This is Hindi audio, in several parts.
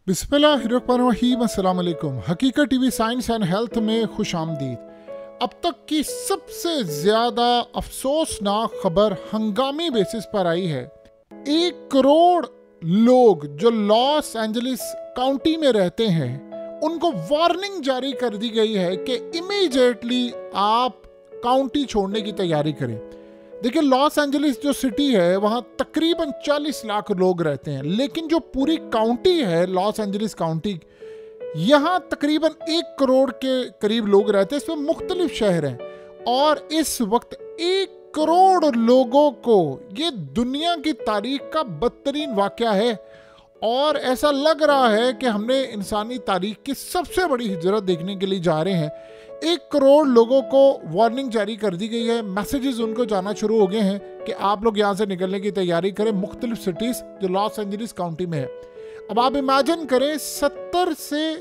बिस्मिल्लाहिर्रहमानिर्रहीम, अस्सलाम वालेकुम। हकीकत टीवी साइंस एंड हेल्थ में खुश आमदीद। अब तक की सबसे ज़्यादा अफसोसनाक खबर हंगामी बेसिस पर आई है। 1 करोड़ लोग जो लॉस एंजलिस काउंटी में रहते हैं उनको वार्निंग जारी कर दी गई है कि इमीडिएटली आप काउंटी छोड़ने की तैयारी करें। देखिए, लॉस एंजलिस जो सिटी है वहाँ तकरीबन 40 लाख लोग रहते हैं, लेकिन जो पूरी काउंटी है लॉस एंजलिस काउंटी, यहाँ तकरीबन 1 करोड़ के करीब लोग रहते हैं। इसमें मुख्तलिफ शहर हैं और इस वक्त 1 करोड़ लोगों को ये दुनिया की तारीख का बदतरीन वाक़या है और ऐसा लग रहा है कि हमने इंसानी तारीख की सबसे बड़ी हिजरत देखने के लिए जा रहे हैं। 1 करोड़ लोगों को वार्निंग जारी कर दी गई है। मैसेजेस उनको जाना शुरू हो गए हैं कि आप लोग यहाँ से निकलने की तैयारी करें, मुख्तलिफ सिटीज़ जो लॉस एंजलिस काउंटी में है। अब आप इमेजिन करें, 70 से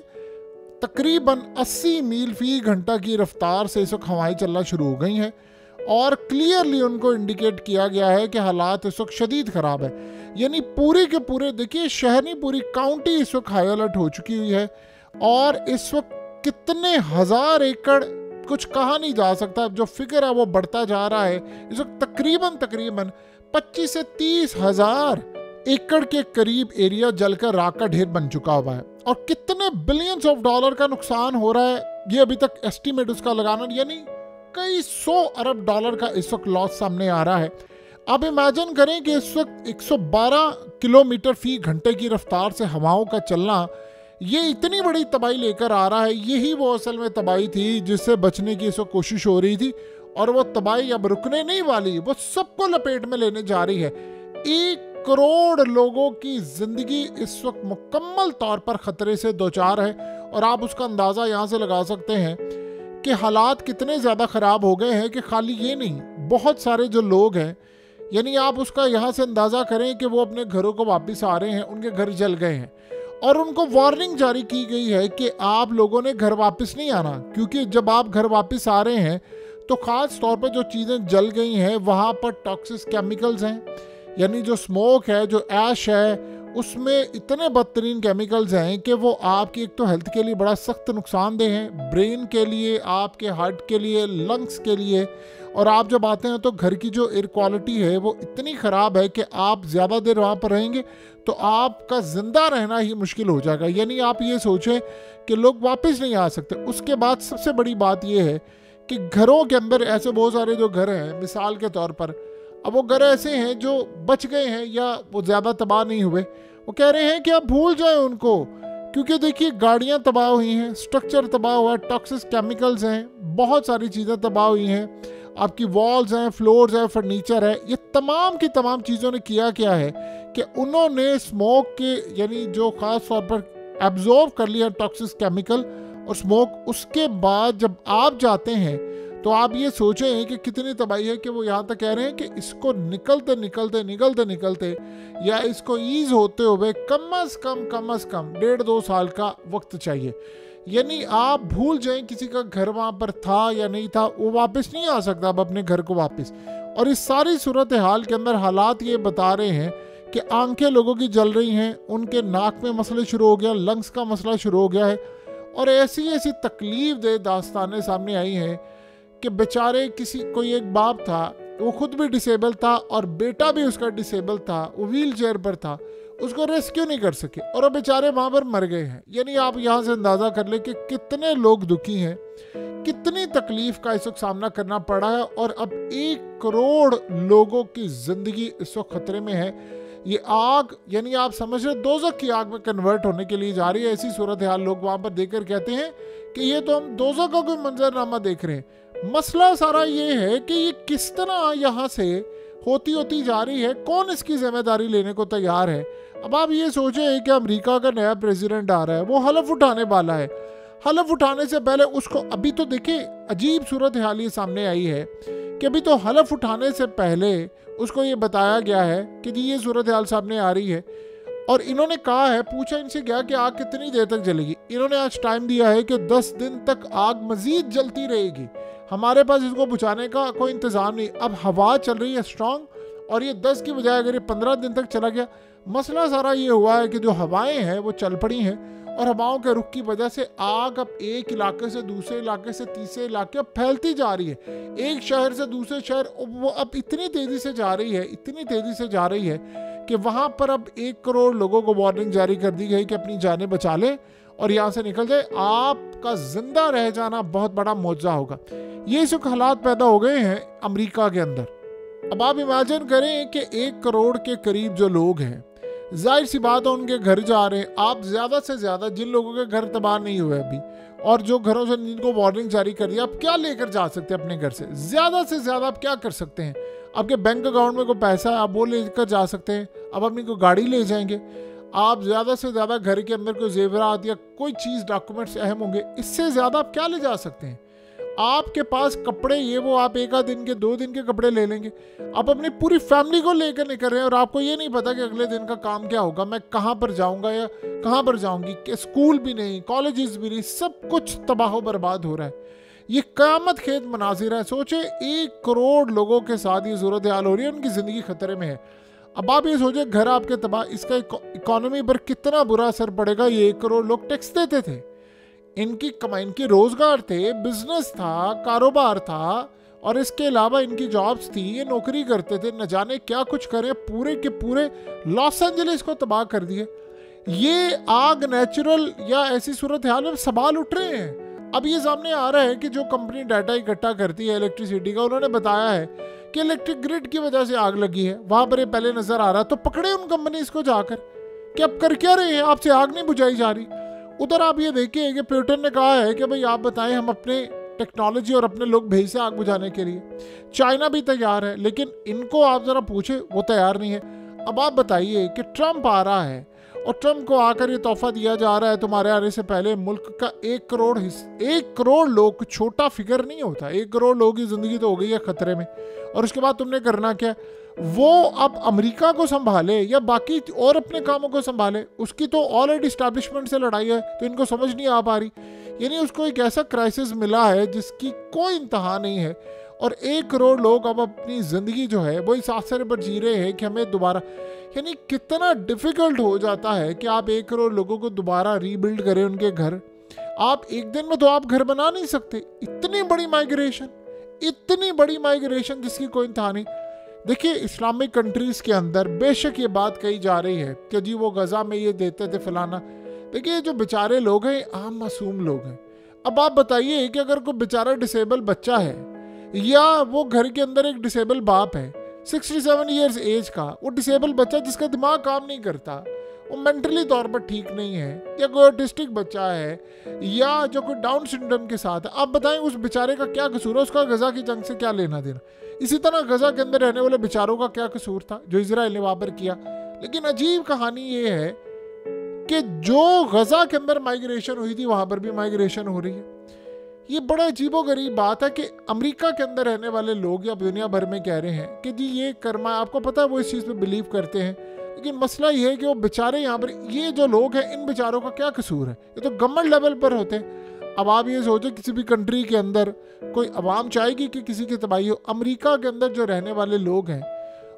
तकरीबन 80 मील फी घंटा की रफ्तार से इस वक्त हवाएं चलना शुरू हो गई हैं और क्लियरली उनको इंडिकेट किया गया है कि हालात इस वक्त शदीद ख़राब है। यानी पूरे के पूरे, देखिए, शहर नहीं, पूरी काउंटी इस वक्त हाई अलर्ट हो चुकी हुई है और इस वक्त कितने हज़ार एकड़ कुछ कहा नहीं जा सकता, जो फिगर है वो बढ़ता जा रहा है। इस वक्त तकरीबन 25 से 30 हज़ार एकड़ के करीब एरिया जलकर राख का ढेर बन चुका हुआ है और कितने बिलियंस ऑफ डॉलर का नुकसान हो रहा है ये अभी तक एस्टीमेट उसका लगाना, यानी कई 100 अरब डॉलर का इस वक्त लॉस सामने आ रहा है। अब इमेजिन करें कि इस वक्त 112 किलोमीटर फी घंटे की रफ्तार से हवाओं का चलना ये इतनी बड़ी तबाही लेकर आ रहा है। यही वो असल में तबाही थी जिससे बचने की इस वक्त कोशिश हो रही थी और वो तबाही अब रुकने नहीं वाली, वो सबको लपेट में लेने जा रही है। 1 करोड़ लोगों की जिंदगी इस वक्त मुकम्मल तौर पर खतरे से दोचार है और आप उसका अंदाज़ा यहाँ से लगा सकते हैं कि हालात कितने ज़्यादा ख़राब हो गए हैं कि खाली ये नहीं, बहुत सारे जो लोग हैं, यानी आप उसका यहाँ से अंदाज़ा करें कि वो अपने घरों को वापस आ रहे हैं, उनके घर जल गए हैं और उनको वार्निंग जारी की गई है कि आप लोगों ने घर वापस नहीं आना, क्योंकि जब आप घर वापस आ रहे हैं तो ख़ास तौर पर जो चीज़ें जल गई हैं वहाँ पर टॉक्सिक केमिकल्स हैं, यानी जो स्मोक है, जो ऐश है, उसमें इतने बदतरीन केमिकल्स हैं कि वो आपकी एक तो हेल्थ के लिए बड़ा सख्त नुकसानदेह हैं, ब्रेन के लिए, आपके हार्ट के लिए, लंग्स के लिए। और आप जब आते हैं तो घर की जो एयर क्वालिटी है वो इतनी ख़राब है कि आप ज़्यादा देर वहाँ पर रहेंगे तो आपका ज़िंदा रहना ही मुश्किल हो जाएगा। यानी आप ये सोचें कि लोग वापस नहीं आ सकते। उसके बाद सबसे बड़ी बात ये है कि घरों के अंदर ऐसे बहुत सारे जो घर हैं, मिसाल के तौर पर, अब वो घर ऐसे हैं जो बच गए हैं या वो ज़्यादा तबाह नहीं हुए, वो कह रहे हैं कि आप भूल जाएं उनको, क्योंकि देखिए गाड़ियाँ तबाह हुई हैं, स्ट्रक्चर तबाह हुआ है, टॉक्सिक केमिकल्स हैं, बहुत सारी चीज़ें तबाह हुई हैं, आपकी वॉल्स हैं, फ्लोर्स हैं, फर्नीचर है। ये तमाम की तमाम चीज़ों ने किया क्या है कि उन्होंने स्मोक के, यानी जो ख़ास तौर पर एब्जॉर्व कर लिया टॉक्सिक केमिकल और स्मोक, उसके बाद जब आप जाते हैं तो आप ये सोचें कि कितनी तबाही है कि वो यहाँ तक कह रहे हैं कि इसको निकलते या इसको ईज होते हुए कम अज़ कम 1.5-2 साल का वक्त चाहिए। यानी आप भूल जाएं किसी का घर वहाँ पर था या नहीं था, वो वापस नहीं आ सकता अब अपने घर को वापस। और इस सारी सूरत हाल के अंदर हालात ये बता रहे हैं कि आंखें लोगों की जल रही हैं, उनके नाक में मसले शुरू हो गया, लंग्स का मसला शुरू हो गया है और ऐसी तकलीफ दे दास्तानें सामने आई हैं कि बेचारे, कोई एक बाप था, वो खुद भी डिसेबल था और बेटा भी उसका डिसेबल था, वो व्हील चेयर पर था, उसको रेस्क्यू नहीं कर सके और वो बेचारे वहाँ पर मर गए हैं। यानी आप यहाँ से अंदाज़ा कर ले कि कितने लोग दुखी हैं, कितनी तकलीफ का इस वक्त सामना करना पड़ा है और अब 1 करोड़ लोगों की ज़िंदगी इस वक्त खतरे में है। ये आग, यानी आप समझ रहे, दोज़ख की आग में कन्वर्ट होने के लिए जा रही है। ऐसी सूरत हाल लोग वहाँ पर देखकर कहते हैं कि ये तो हम दोज़ख का कोई मंजरनामा देख रहे हैं। मसला सारा ये है कि ये किस तरह यहाँ से होती जा रही है, कौन इसकी जिम्मेदारी लेने को तैयार है। अब आप ये सोचें कि अमेरिका का नया प्रेसिडेंट आ रहा है, वो हलफ उठाने वाला है। हलफ उठाने से पहले उसको, अभी तो देखिए अजीब सूरत हाल ये सामने आई है कि अभी तो हलफ उठाने से पहले उसको ये बताया गया है कि जी ये सूरत हाल सामने आ रही है और इन्होंने कहा है, पूछा इनसे गया कि आग कितनी देर तक जलेगी। इन्होंने आज टाइम दिया है कि 10 दिन तक आग मजीद जलती रहेगी, हमारे पास इसको बुझाने का कोई इंतज़ाम नहीं। अब हवा चल रही है स्ट्रांग और ये 10 की बजाय अगर ये 15 दिन तक चला गया, मसला सारा ये हुआ है कि जो हवाएं हैं वो चल पड़ी हैं और हवाओं के रुख की वजह से आग अब एक इलाके से दूसरे इलाके से तीसरे इलाके अब फैलती जा रही है। एक शहर से दूसरे शहर वो अब इतनी तेज़ी से जा रही है, इतनी तेज़ी से जा रही है कि वहाँ पर अब 1 करोड़ लोगों को वार्निंग जारी कर दी गई कि अपनी जानें बचा लें और यहाँ से निकल जाए। आपका जिंदा रह जाना बहुत बड़ा मौजज़ा होगा। ये इस वक्त हालात पैदा हो गए हैं अमेरिका के अंदर। अब आप इमेजिन करें कि 1 करोड़ के करीब जो लोग हैं, जाहिर सी बात है उनके घर जा रहे हैं। आप ज़्यादा से ज़्यादा जिन लोगों के घर तबाह नहीं हुए अभी और जो घरों से जिनको वार्निंग जारी कर दिया, आप क्या लेकर जा सकते हैं अपने घर से ज़्यादा आप क्या कर सकते हैं? आपके बैंक अकाउंट में कोई पैसा है, आप वो लेकर जा सकते हैं। आप अपनी कोई गाड़ी ले जाएंगे, आप ज़्यादा से ज़्यादा घर के अंदर कोई जेवरात या कोई चीज़ डॉक्यूमेंट्स अहम होंगे, इससे ज़्यादा आप क्या ले जा सकते हैं? आपके पास कपड़े ये वो आप 1 दिन के 2 दिन के कपड़े ले लेंगे। आप अपनी पूरी फैमिली को लेकर निकल रहे हैं और आपको ये नहीं पता कि अगले दिन का काम क्या होगा, मैं कहाँ पर जाऊँगा या कहाँ पर जाऊँगी, कि स्कूल भी नहीं, कॉलेजेस भी नहीं, सब कुछ तबाह बर्बाद हो रहा है। ये क़यामत खेत मनाजिर है। सोचे 1 करोड़ लोगों के साथ ये सूरत हाल हो रही है, उनकी ज़िंदगी खतरे में है। अब आप ये सोचे घर आपके तबाह, इसका इकोनॉमी पर कितना बुरा असर पड़ेगा। ये 1 करोड़ लोग टैक्स देते थे, इनकी कमाई, इनके रोजगार थे, बिजनेस था, कारोबार था और इसके अलावा इनकी जॉब्स थी, ये नौकरी करते थे, न जाने क्या कुछ करें, पूरे के पूरे लॉस एंजलिस को तबाह कर दिए। ये आग नेचुरल या ऐसी सूरत हाल में सवाल उठ रहे हैं। अब ये सामने आ रहा है कि जो कंपनी डाटा इकट्ठा करती है इलेक्ट्रिसिटी का, उन्होंने बताया है कि इलेक्ट्रिक ग्रिड की वजह से आग लगी है। वहां पर ये पहले नजर आ रहा, तो पकड़े उन कंपनीज को जाकर कि अब कर क्या रहे हैं, आपसे आग नहीं बुझाई जा रही। उधर आप ये देखिए कि पुतिन ने कहा है कि भाई आप बताएं, हम अपने टेक्नोलॉजी और अपने लोग भेज से आग बुझाने के लिए। चाइना भी तैयार है, लेकिन इनको आप जरा पूछे, वो तैयार नहीं है। अब आप बताइए कि ट्रंप आ रहा है और ट्रंप को आकर ये तोहफा दिया जा रहा है, तुम्हारे आने से पहले मुल्क का 1 करोड़ लोग, छोटा फिगर नहीं होता, 1 करोड़ लोगों की जिंदगी तो हो गई है खतरे में। और उसके बाद तुमने करना क्या? वो अब अमेरिका को संभाले या बाकी और अपने कामों को संभाले? उसकी तो ऑलरेडी इस्टेब्लिशमेंट से लड़ाई है, तो इनको समझ नहीं आ पा रही। यानी उसको एक ऐसा क्राइसिस मिला है जिसकी कोई इंतहा नहीं है और 1 करोड़ लोग अब अपनी ज़िंदगी जो है वो इस आसरे पर जी रहे हैं कि हमें दोबारा, यानी कितना डिफ़िकल्ट हो जाता है कि आप 1 करोड़ लोगों को दोबारा रीबिल्ड करें उनके घर। आप एक दिन में तो आप घर बना नहीं सकते। इतनी बड़ी माइग्रेशन जिसकी कोई इंतहा नहीं। देखिए इस्लामिक कंट्रीज़ के अंदर बेशक ये बात कही जा रही है कि जी वो गज़ा में ये देते थे फलाना। देखिए जो बेचारे लोग हैं आम मासूम लोग हैं। अब आप बताइए कि अगर कोई बेचारा डिसेबल बच्चा है या वो घर के अंदर एक डिसेबल बाप है 67 ईयर्स एज का, वो डिसेबल बच्चा जिसका दिमाग काम नहीं करता, वो मेंटली तौर पर ठीक नहीं है, या कोई ऑटिस्टिक बच्चा है या जो कोई डाउन सिंड्रोम के साथ है, आप बताएं उस बेचारे का क्या कसूर है? उसका गजा की जंग से क्या लेना देना? इसी तरह गजा के अंदर रहने वाले बेचारों का क्या कसूर था जो इजराइल ने वहां पर किया? लेकिन अजीब कहानी ये है कि जो गजा के अंदर माइग्रेशन हुई थी वहां पर भी माइग्रेशन हो रही है। ये बड़ा अजीबोगरीब बात है कि अमेरिका के अंदर रहने वाले लोग या दुनिया भर में कह रहे हैं कि जी ये कर्मा, आपको पता है वो इस चीज़ पे बिलीव करते हैं। लेकिन मसला ये है कि वो बेचारे यहाँ पर, ये जो लोग हैं इन बेचारों का क्या कसूर है? ये तो गवर्नमेंट लेवल पर होते हैं। अब आप ये सोचो किसी भी कंट्री के अंदर कोई अवाम चाहेगी कि किसी की तबाही हो। अमेरिका के अंदर जो रहने वाले लोग हैं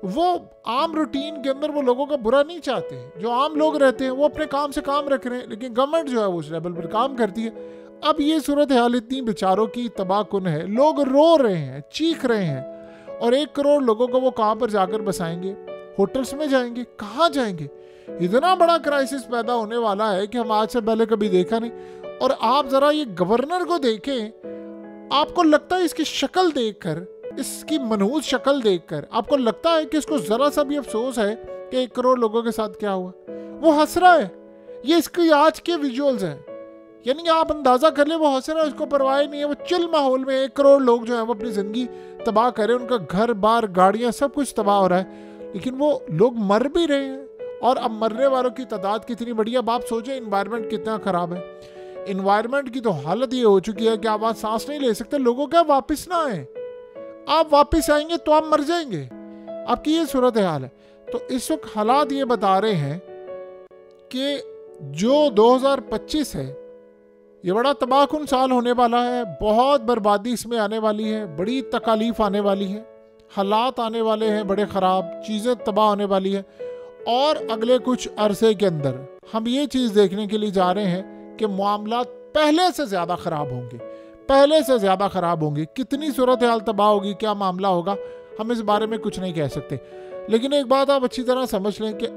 वो आम रूटीन के अंदर वो लोगों का बुरा नहीं चाहते हैं। जो आम लोग रहते हैं वो अपने काम से काम रख रहे हैं, लेकिन गवर्नमेंट जो है वो उस लेवल पर काम करती है। अब ये सूरत हाल इतनी बेचारों की तबाहकुन है, लोग रो रहे हैं, चीख रहे हैं, और 1 करोड़ लोगों को वो कहाँ पर जाकर बसाएंगे? होटल्स में जाएंगे? कहाँ जाएंगे? इतना बड़ा क्राइसिस पैदा होने वाला है कि हम आज से पहले कभी देखा नहीं। और आप जरा ये गवर्नर को देखें, आपको लगता है इसकी शक्ल देखकर, इसकी मनहूस शक्ल देखकर आपको लगता है कि इसको जरा सा भी अफसोस है कि 1 करोड़ लोगों के साथ क्या हुआ? वो हंस रहा है। ये इसकी आज के विजुअल्स हैं, यानी आप अंदाजा कर ले वो हंस रहा है, उसको परवाह नहीं है। वो चिल माहौल में 1 करोड़ लोग जो है वो अपनी जिंदगी तबाह कर रहे हैं, उनका घर बार गाड़ियां सब कुछ तबाह हो रहा है, लेकिन वो लोग मर भी रहे हैं। और अब मरने वालों की तादाद कितनी बड़ी है। अब आप सोचें इन्वायरमेंट कितना खराब है। इन्वायरमेंट की तो हालत ये हो चुकी है कि आप आज सांस नहीं ले सकते। लोगों का वापस ना आए, आप वापस आएंगे तो आप मर जाएंगे। आपकी ये सूरत हाल है। तो इस वक्त हालात ये बता रहे हैं कि जो 2025 है ये बड़ा तबाहकुन साल होने वाला है। बहुत बर्बादी इसमें आने वाली है, बड़ी तकालीफ आने वाली है, हालात आने वाले हैं बड़े ख़राब, चीज़ें तबाह होने वाली है। और अगले कुछ अरसे के अंदर हम ये चीज़ देखने के लिए जा रहे हैं कि मामलात पहले से ज़्यादा ख़राब होंगे, पहले से ज़्यादा ख़राब होंगे। कितनी सूरत हाल तबाह होगी, क्या मामला होगा, हम इस बारे में कुछ नहीं कह सकते। लेकिन एक बात आप अच्छी तरह समझ लें कि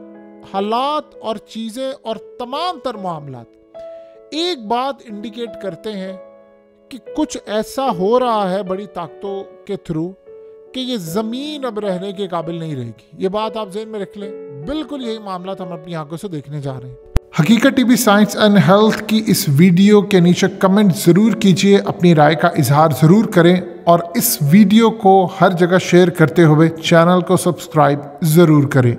हालात और चीज़ें और तमाम तर मामलात एक बात इंडिकेट करते हैं कि कुछ ऐसा हो रहा है बड़ी ताकतों के थ्रू कि ये ज़मीन अब रहने के काबिल नहीं रहेगी। ये बात आप ज़हन में रख लें। बिल्कुल यही मामला हम अपनी आंखों से देखने जा रहे हैं। हकीकत टीवी साइंस एंड हेल्थ की इस वीडियो के नीचे कमेंट ज़रूर कीजिए, अपनी राय का इजहार ज़रूर करें और इस वीडियो को हर जगह शेयर करते हुए चैनल को सब्सक्राइब ज़रूर करें।